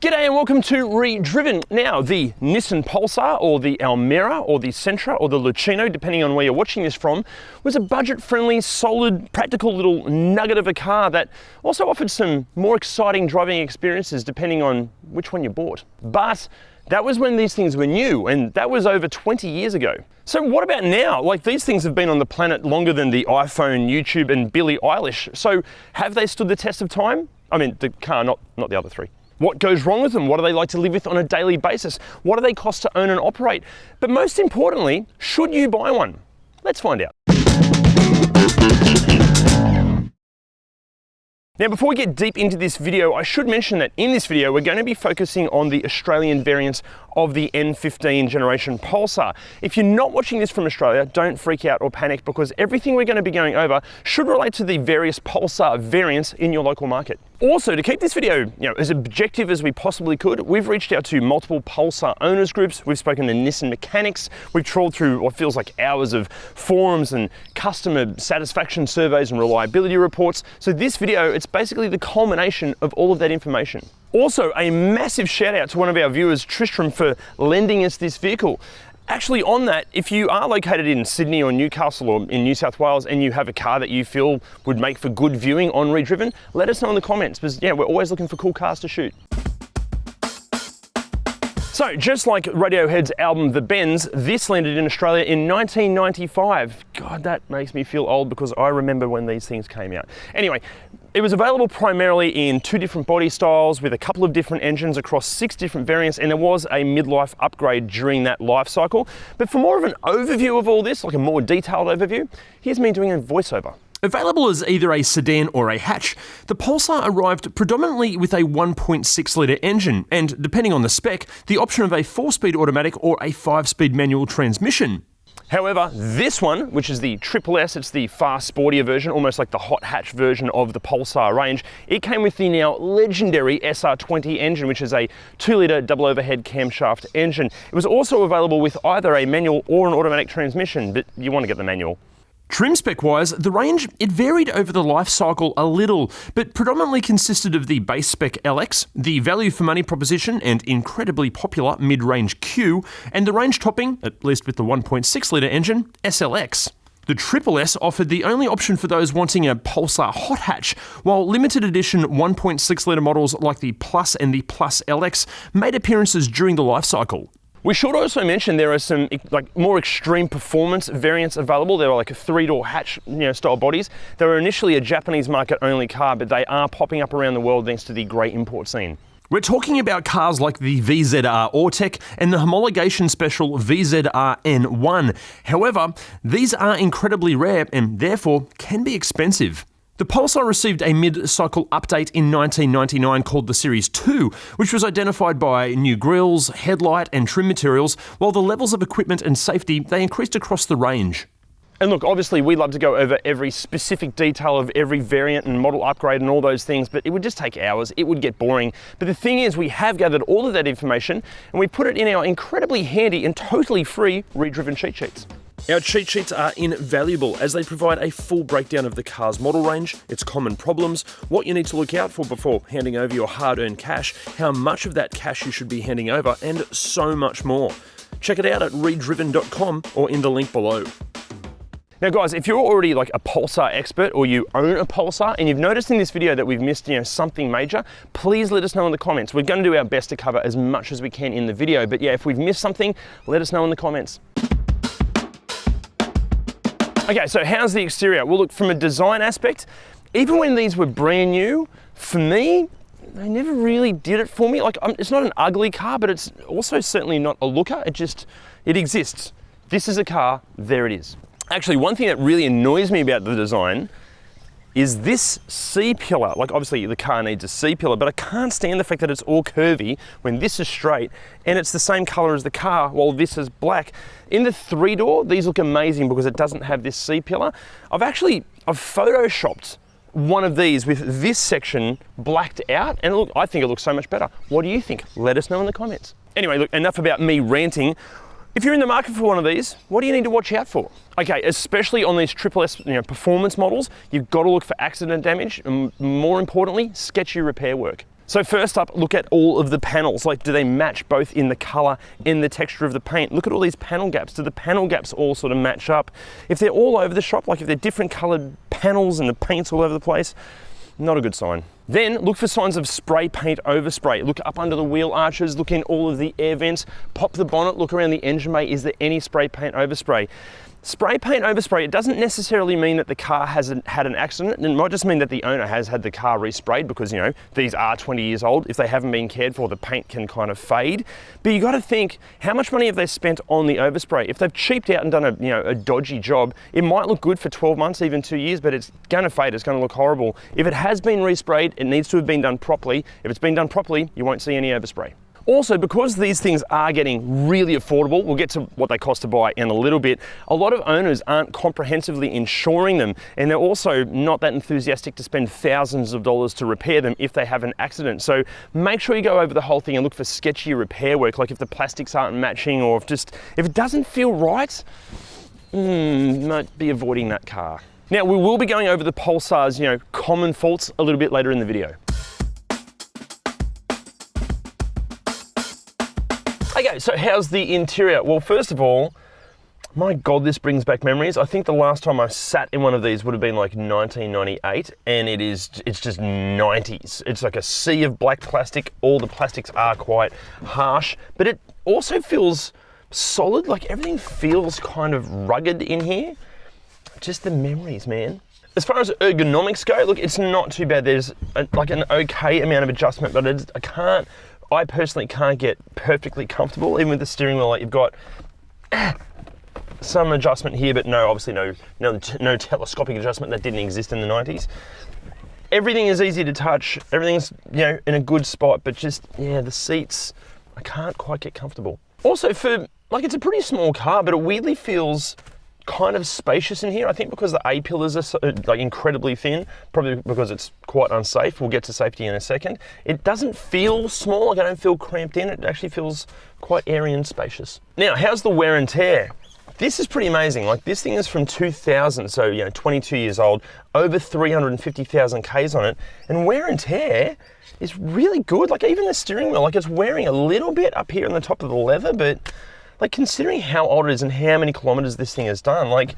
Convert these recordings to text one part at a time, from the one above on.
G'day and welcome to ReDriven. Now, the Nissan Pulsar or the Almera or the Sentra or the Lucino, depending on where you're watching this from, was a budget-friendly, solid, practical little nugget of a car that also offered some more exciting driving experiences depending on which one you bought. But that was when these things were new, and that was over 20 years ago. So what about now? Like, these things have been on the planet longer than the iPhone, YouTube, and Billie Eilish. So have they stood the test of time? I mean, the car, not the other three. What goes wrong with them? What do they like to live with on a daily basis? What do they cost to own and operate? But most importantly, should you buy one? Let's find out. Now, before we get deep into this video, I should mention that in this video, we're going to be focusing on the Australian variants of the N15 generation Pulsar. If you're not watching this from Australia, don't freak out or panic, because everything we're going to be going over should relate to the various Pulsar variants in your local market. Also, to keep this video as objective as we possibly could, we've reached out to multiple Pulsar owners groups, we've spoken to Nissan mechanics, we've trawled through what feels like hours of forums and customer satisfaction surveys and reliability reports. So this video, it's basically the culmination of all of that information. Also, a massive shout out to one of our viewers, Tristram, for lending us this vehicle. Actually, on that, if you are located in Sydney or Newcastle or in New South Wales and you have a car that you feel would make for good viewing on ReDriven, let us know in the comments, because we're always looking for cool cars to shoot. So, just like Radiohead's album The Bends, this landed in Australia in 1995. God, that makes me feel old because I remember when these things came out. Anyway, it was available primarily in 2 different body styles with a couple of different engines across 6 different variants, and there was a midlife upgrade during that life cycle. But for more of an overview of all this, like a more detailed overview, here's me doing a voiceover. Available as either a sedan or a hatch, the Pulsar arrived predominantly with a 1.6-litre engine and, depending on the spec, the option of a 4-speed automatic or a 5-speed manual transmission. However, this one, which is the SSS, it's the far sportier version, almost like the hot hatch version of the Pulsar range, it came with the now legendary SR20 engine, which is a 2-litre double overhead camshaft engine. It was also available with either a manual or an automatic transmission, but you want to get the manual. Trim spec-wise, the range, it varied over the life cycle a little, but predominantly consisted of the base spec LX, the value for money proposition and incredibly popular mid-range Q, and the range topping, at least with the 1.6-litre engine, SLX. The SSS offered the only option for those wanting a Pulsar hot hatch, while limited edition 1.6-litre models like the Plus and the Plus LX made appearances during the life cycle. We should also mention there are some more extreme performance variants available. There are like a 3-door hatch style bodies. They were initially a Japanese market only car, but they are popping up around the world thanks to the great import scene. We're talking about cars like the VZR Ortec and the homologation special VZR N1. However, these are incredibly rare and therefore can be expensive. The Pulsar received a mid-cycle update in 1999 called the Series 2, which was identified by new grills, headlight and trim materials, while the levels of equipment and safety, they increased across the range. And look, obviously we love to go over every specific detail of every variant and model upgrade and all those things, but it would just take hours, it would get boring. But the thing is, we have gathered all of that information and we put it in our incredibly handy and totally free ReDriven cheat sheets. Our cheat sheets are invaluable as they provide a full breakdown of the car's model range, its common problems, what you need to look out for before handing over your hard-earned cash, how much of that cash you should be handing over, and so much more. Check it out at redriven.com or in the link below. Now guys, if you're already like a Pulsar expert or you own a Pulsar and you've noticed in this video that we've missed something major, please let us know in the comments. We're going to do our best to cover as much as we can in the video, but if we've missed something, let us know in the comments. Okay, so how's the exterior? Well, look, from a design aspect, even when these were brand new, for me, they never really did it for me. Like, it's not an ugly car, but it's also certainly not a looker. It exists. This is a car, there it is. Actually, one thing that really annoys me about the design is this C-pillar. Like, obviously the car needs a C-pillar, but I can't stand the fact that it's all curvy when this is straight and it's the same color as the car while this is black. In the 3-door, these look amazing because it doesn't have this C-pillar. I've photoshopped one of these with this section blacked out, and look, I think it looks so much better. What do you think? Let us know in the comments. Anyway, look, enough about me ranting. If you're in the market for one of these, what do you need to watch out for? Okay, especially on these SSS performance models, you've got to look for accident damage and, more importantly, sketchy repair work. So first up, look at all of the panels. Like, do they match both in the color and the texture of the paint? Look at all these panel gaps. Do the panel gaps all sort of match up? If they're all over the shop, like if they're different colored panels and the paint's all over the place, not a good sign. Then look for signs of spray paint overspray. Look up under the wheel arches, look in all of the air vents, pop the bonnet, look around the engine bay. Is there any spray paint overspray? Spray paint overspray, it doesn't necessarily mean that the car hasn't had an accident. It might just mean that the owner has had the car resprayed because, you know, these are 20 years old. If they haven't been cared for, the paint can kind of fade. But you got to think, how much money have they spent on the overspray? If they've cheaped out and done a dodgy job, it might look good for 12 months, even 2 years, but it's going to fade. It's going to look horrible. If it has been resprayed, it needs to have been done properly. If it's been done properly, you won't see any overspray. Also, because these things are getting really affordable, we'll get to what they cost to buy in a little bit, a lot of owners aren't comprehensively insuring them, and they're also not that enthusiastic to spend thousands of dollars to repair them if they have an accident. So make sure you go over the whole thing and look for sketchy repair work, like if the plastics aren't matching or if it doesn't feel right, might be avoiding that car. Now, we will be going over the Pulsar's, common faults a little bit later in the video. Okay, so how's the interior? Well, first of all, my God, this brings back memories. I think the last time I sat in one of these would have been like 1998, and it's just 90s. It's like a sea of black plastic. All the plastics are quite harsh, but it also feels solid. Like everything feels kind of rugged in here. Just the memories, man. As far as ergonomics go, look, it's not too bad. There's like an okay amount of adjustment, but I personally can't get perfectly comfortable, even with the steering wheel. Like you've got some adjustment here, but obviously no telescopic adjustment that didn't exist in the 90s. Everything is easy to touch. Everything's in a good spot, but just the seats, I can't quite get comfortable. Also, it's a pretty small car, but it weirdly feels kind of spacious in here. I think because the A-pillars are so, incredibly thin, probably because it's quite unsafe. We'll get to safety in a second. It doesn't feel small, like I don't feel cramped in. It actually feels quite airy and spacious. Now, how's the wear and tear? This is pretty amazing. Like this thing is from 2000, so 22 years old, over 350,000 Ks on it, and wear and tear is really good. Like even the steering wheel, like it's wearing a little bit up here on the top of the leather, but like considering how old it is and how many kilometers this thing has done, like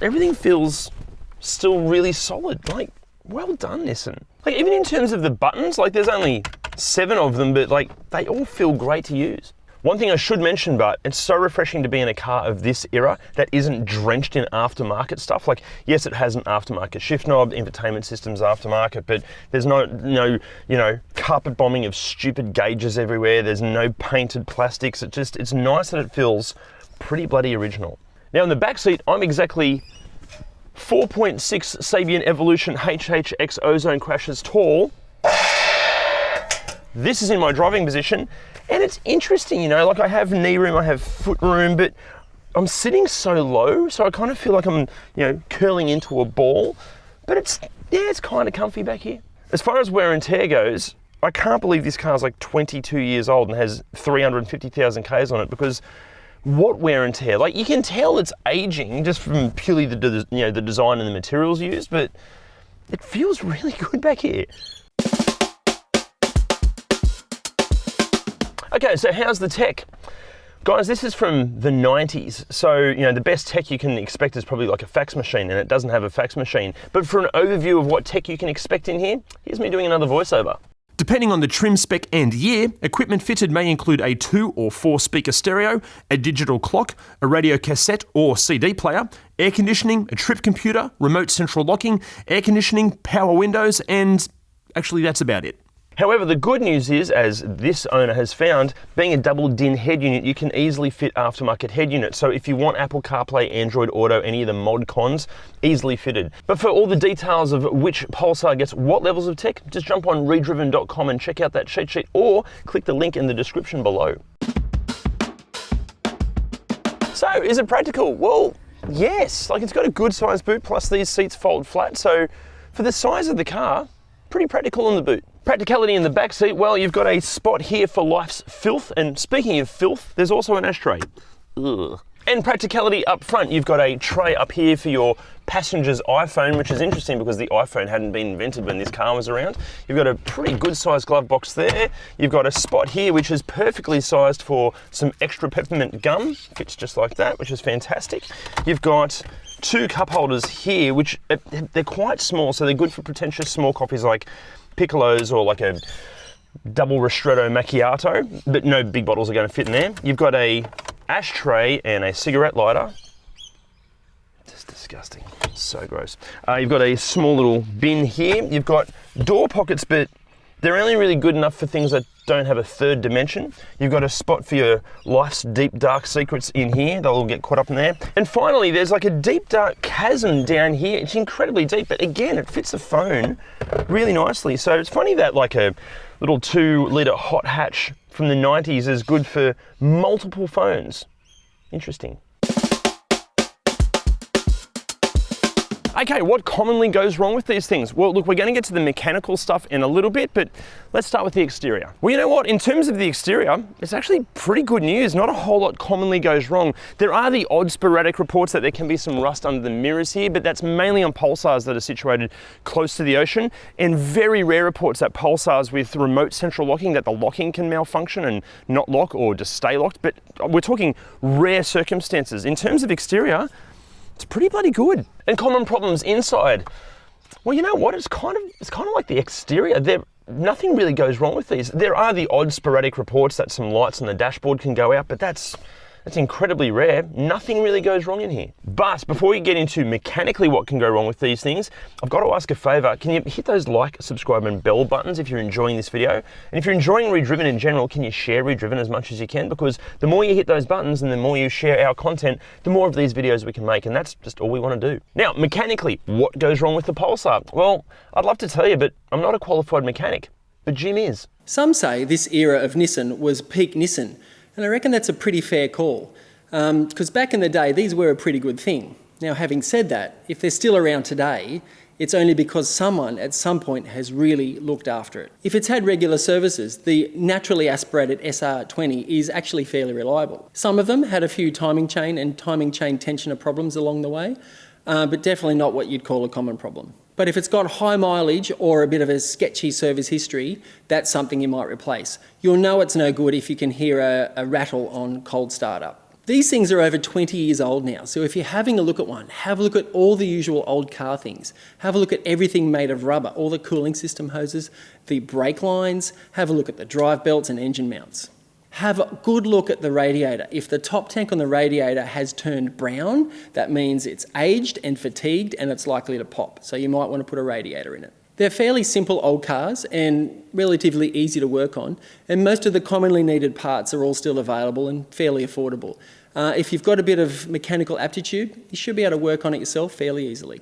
everything feels still really solid. Like, well done, Nissan. Like even in terms of the buttons, like there's only 7 of them, but like they all feel great to use. One thing I should mention, but it's so refreshing to be in a car of this era that isn't drenched in aftermarket stuff. Like, yes, it has an aftermarket shift knob, infotainment system's aftermarket, but there's no carpet bombing of stupid gauges everywhere. There's no painted plastics. It's nice that it feels pretty bloody original. Now in the back seat, I'm exactly 4.6 Sabian Evolution HHX ozone crashes tall. This is in my driving position. And it's interesting, like I have knee room, I have foot room, but I'm sitting so low, so I kind of feel like I'm, curling into a ball. But it's kind of comfy back here. As far as wear and tear goes, I can't believe this car's like 22 years old and has 350,000 Ks on it, because what wear and tear? Like you can tell it's aging just from purely the design and the materials used, but it feels really good back here. Okay, so how's the tech? Guys, this is from the 90s. So, the best tech you can expect is probably like a fax machine, and it doesn't have a fax machine. But for an overview of what tech you can expect in here, here's me doing another voiceover. Depending on the trim spec and year, equipment fitted may include a 2 or 4 speaker stereo, a digital clock, a radio cassette or CD player, air conditioning, a trip computer, remote central locking, air conditioning, power windows, and actually that's about it. However, the good news is, as this owner has found, being a double DIN head unit, you can easily fit aftermarket head units. So if you want Apple CarPlay, Android Auto, any of the mod cons, easily fitted. But for all the details of which Pulsar gets what levels of tech, just jump on ReDriven.com and check out that cheat sheet, or click the link in the description below. So, is it practical? Well, yes. Like it's got a good size boot, plus these seats fold flat. So for the size of the car, pretty practical on the boot. Practicality in the back seat, well, you've got a spot here for life's filth, and speaking of filth, there's also an ashtray. Ugh. And practicality up front, you've got a tray up here for your passenger's iPhone, which is interesting because the iPhone hadn't been invented when this car was around. You've got a pretty good sized glove box there. You've got a spot here which is perfectly sized for some extra peppermint gum. Fits just like that, which is fantastic. You've got 2 cup holders here, which they're quite small, so they're good for pretentious small coffees like Piccolos or like a double ristretto macchiato, but no big bottles are going to fit in there. You've got a ashtray and a cigarette lighter. Just disgusting, so gross. You've got a small little bin here. You've got door pockets, but they're only really good enough for things that don't have a third dimension. You've got a spot for your life's deep, dark secrets in here. They'll all get caught up in there. And finally, there's like a deep, dark chasm down here. It's incredibly deep, but again, it fits the phone really nicely. So it's funny that like a little 2-litre hot hatch from the 90s is good for multiple phones. Interesting. Okay, what commonly goes wrong with these things? Well, look, we're going to get to the mechanical stuff in a little bit, but let's start with the exterior. Well, you know what? In terms of the exterior, it's actually pretty good news. Not a whole lot commonly goes wrong. There are the odd sporadic reports that there can be some rust under the mirrors here, but that's mainly on Pulsars that are situated close to the ocean, and very rare reports that Pulsars with remote central locking, that the locking can malfunction and not lock or just stay locked, but we're talking rare circumstances. In terms of exterior, it's pretty bloody good. And common problems inside. Well, you know what? It's kind of like the exterior. Nothing really goes wrong with these. There are the odd sporadic reports that some lights on the dashboard can go out, but that's incredibly rare. Nothing really goes wrong in here. But before you get into mechanically what can go wrong with these things, I've got to ask a favor. Can you hit those like, subscribe and bell buttons if you're enjoying this video? And if you're enjoying ReDriven in general, can you share ReDriven as much as you can? Because the more you hit those buttons and the more you share our content, the more of these videos we can make, and that's just all we want to do. Now, mechanically, what goes wrong with the Pulsar? Well, I'd love to tell you, but I'm not a qualified mechanic, but Jim is. Some say this era of Nissan was peak Nissan. And I reckon that's a pretty fair call, because back in the day, these were a pretty good thing. Now, having said that, if they're still around today, it's only because someone at some point has really looked after it. If it's had regular services, the naturally aspirated SR20 is actually fairly reliable. Some of them had a few timing chain and timing chain tensioner problems along the way, but definitely not what you'd call a common problem. But if it's got high mileage or a bit of a sketchy service history, that's something you might replace. You'll know it's no good if you can hear a rattle on cold startup. These things are over 20 years old now, so if you're having a look at one, have a look at all the usual old car things. Have a look at everything made of rubber, all the cooling system hoses, the brake lines, have a look at the drive belts and engine mounts. Have a good look at the radiator. If the top tank on the radiator has turned brown, that means it's aged and fatigued and it's likely to pop. So you might want to put a radiator in it. They're fairly simple old cars and relatively easy to work on, and most of the commonly needed parts are all still available and fairly affordable. If you've got a bit of mechanical aptitude, you should be able to work on it yourself fairly easily.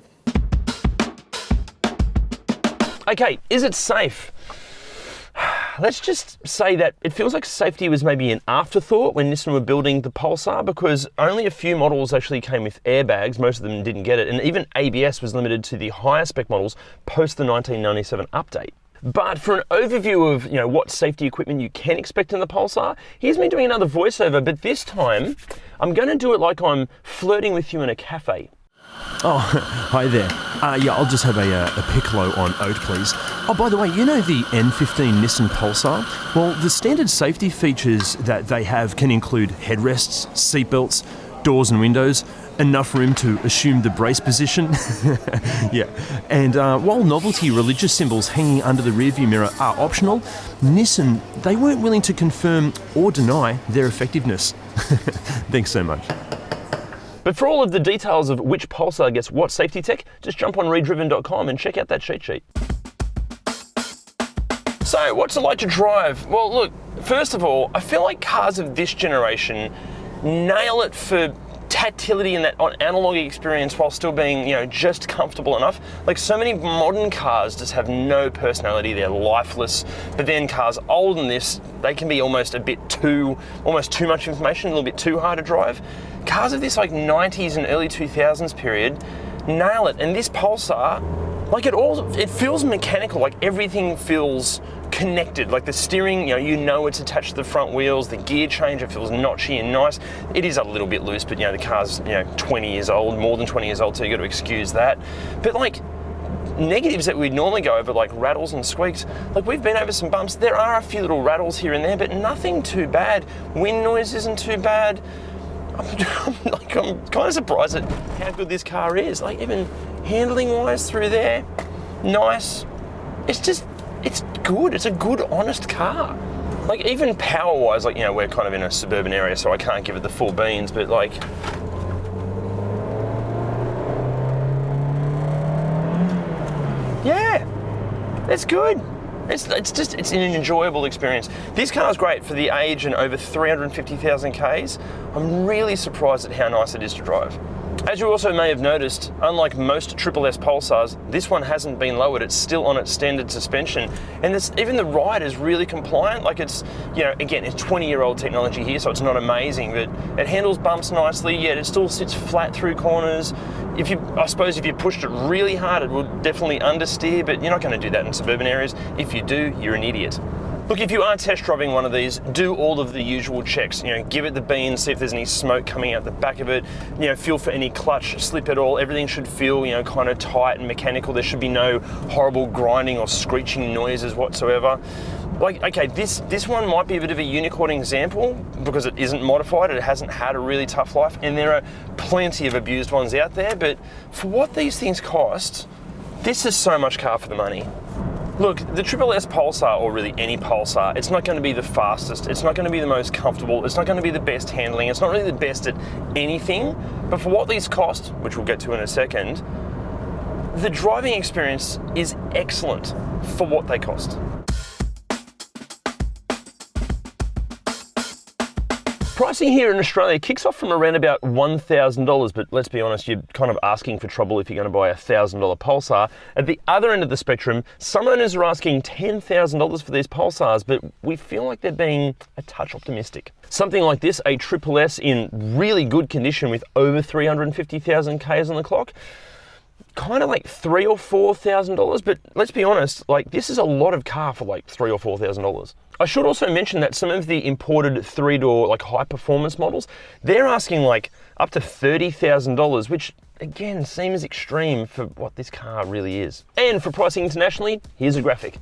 Okay, is it safe? Let's just say that it feels like safety was maybe an afterthought when Nissan were building the Pulsar, because only a few models actually came with airbags. Most of them didn't get it, and even ABS was limited to the higher spec models post the 1997 update. But for an overview of what safety equipment you can expect in the Pulsar, here's me doing another voiceover, but this time I'm going to do it like I'm flirting with you in a cafe. Oh, hi there. Yeah, I'll just have a piccolo on oat, please. Oh, by the way, you know the N15 Nissan Pulsar? Well, the standard safety features that they have can include headrests, seatbelts, doors and windows, enough room to assume the brace position. Yeah, and while novelty religious symbols hanging under the rearview mirror are optional, Nissan, they weren't willing to confirm or deny their effectiveness. Thanks so much. But for all of the details of which Pulsar gets what safety tech, just jump on ReDriven.com and check out that cheat sheet. So, what's it like to drive? Well, look, first of all, I feel like cars of this generation nail it for tactility and that analog experience while still being, just comfortable enough. Like, so many modern cars just have no personality, they're lifeless. But then cars older than this, they can be almost too much information, a little bit too hard to drive. Cars of this like 90s and early 2000s period nail it. And this Pulsar, like it feels mechanical, like everything feels connected. Like the steering, you know it's attached to the front wheels. The gear changer feels notchy and nice. It is a little bit loose, but the car's 20 years old, more than 20 years old, so you got to excuse that. But like negatives that we'd normally go over, like rattles and squeaks, like we've been over some bumps. There are a few little rattles here and there, but nothing too bad. Wind noise isn't too bad. I'm kind of surprised at how good this car is. Like even handling wise through there, nice. It's good. It's a good, honest car. Like even power wise, like we're kind of in a suburban area, so I can't give it the full beans, but like, yeah, it's good. It's an enjoyable experience. This car's great for the age and over 350,000 Ks. I'm really surprised at how nice it is to drive. As you also may have noticed, unlike most SSS Pulsars, this one hasn't been lowered. It's still on its standard suspension. And even the ride is really compliant. Like it's, again, it's 20-year-old technology here, so it's not amazing, but it handles bumps nicely, yet it still sits flat through corners. I suppose if you pushed it really hard, it would definitely understeer, but you're not going to do that in suburban areas. If you do, you're an idiot. Look, if you are test driving one of these, do all of the usual checks. Give it the beans, see if there's any smoke coming out the back of it. Feel for any clutch slip at all. Everything should feel, kind of tight and mechanical. There should be no horrible grinding or screeching noises whatsoever. Like, okay, this one might be a bit of a unicorn example because it isn't modified. It hasn't had a really tough life, and there are plenty of abused ones out there. But for what these things cost, this is so much car for the money. Look, the SSS Pulsar, or really any Pulsar, it's not going to be the fastest, it's not going to be the most comfortable, it's not going to be the best handling, it's not really the best at anything, but for what these cost, which we'll get to in a second, the driving experience is excellent for what they cost. Pricing here in Australia kicks off from around about $1,000, but let's be honest, you're kind of asking for trouble if you're going to buy a $1,000 Pulsar. At the other end of the spectrum, some owners are asking $10,000 for these Pulsars, but we feel like they're being a touch optimistic. Something like this, a SSS in really good condition with over 350,000 Ks on the clock, kind of like $3,000 or $4,000, but let's be honest, like this is a lot of car for like $3,000 or $4,000. I should also mention that some of the imported 3-door like high performance models, they're asking like up to $30,000, which again seems extreme for what this car really is. And for pricing internationally, here's a graphic.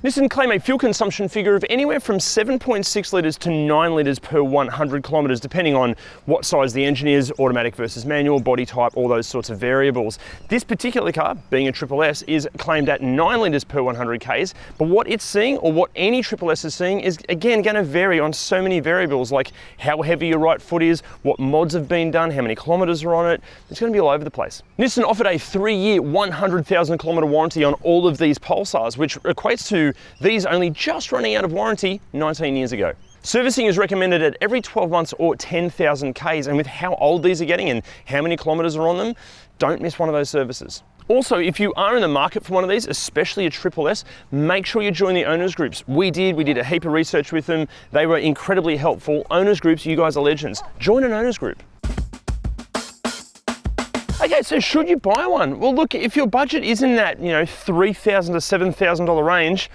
Nissan claim a fuel consumption figure of anywhere from 7.6 litres to 9 litres per 100 kilometres, depending on what size the engine is, automatic versus manual, body type, all those sorts of variables. This particular car, being a SSS, is claimed at 9 litres per 100 Ks, but what it's seeing, or what any SSS is seeing, is again going to vary on so many variables, like how heavy your right foot is, what mods have been done, how many kilometres are on it. It's going to be all over the place. Nissan offered a 3-year, 100,000 kilometre warranty on all of these Pulsars, which equates to these only just running out of warranty 19 years ago. Servicing is recommended at every 12 months or 10,000 Ks, and with how old these are getting and how many kilometres are on them, don't miss one of those services. Also, if you are in the market for one of these, especially a SSS, make sure you join the owners groups. We did a heap of research with them. They were incredibly helpful. Owners groups, you guys are legends. Join an owners group. Okay, so should you buy one? Well, look, if your budget is in that, $3,000 to $7,000 range,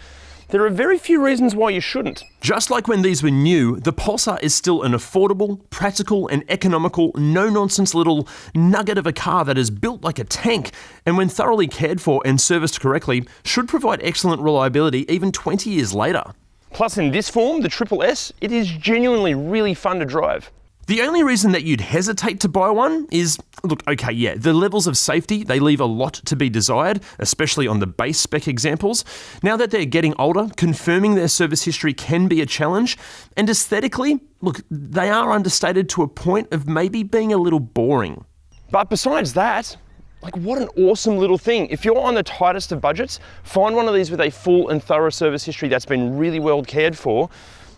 there are very few reasons why you shouldn't. Just like when these were new, the Pulsar is still an affordable, practical and economical, no-nonsense little nugget of a car that is built like a tank, and when thoroughly cared for and serviced correctly, should provide excellent reliability even 20 years later. Plus in this form, the SSS, it is genuinely really fun to drive. The only reason that you'd hesitate to buy one is, look, okay, yeah, the levels of safety, they leave a lot to be desired, especially on the base spec examples. Now that they're getting older, confirming their service history can be a challenge. And aesthetically, look, they are understated to a point of maybe being a little boring. But besides that, like what an awesome little thing. If you're on the tightest of budgets, find one of these with a full and thorough service history that's been really well cared for,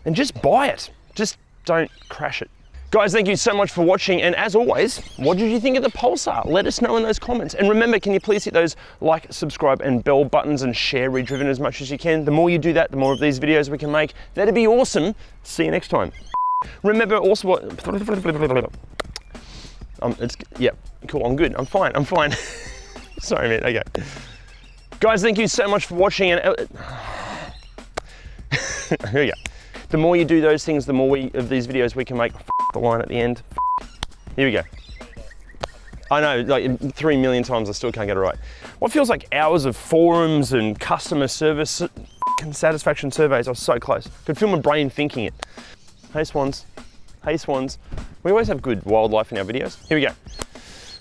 and just buy it. Just don't crash it. Guys, thank you so much for watching, and as always, what did you think of the Pulsar? Let us know in those comments. And remember, can you please hit those like, subscribe and bell buttons and share ReDriven as much as you can? The more you do that, the more of these videos we can make. That'd be awesome. See you next time. Remember also what, yeah, cool, I'm good, I'm fine. Sorry, man, okay. Guys, thank you so much for watching, and here we go. The more you do those things, the more of these videos we can make. The line at the end. Here we go. I know, like 3 million times I still can't get it right. What feels like hours of forums and customer service satisfaction surveys. I was so close. Could feel my brain thinking it. Hey swans. Hey swans. We always have good wildlife in our videos. Here we go.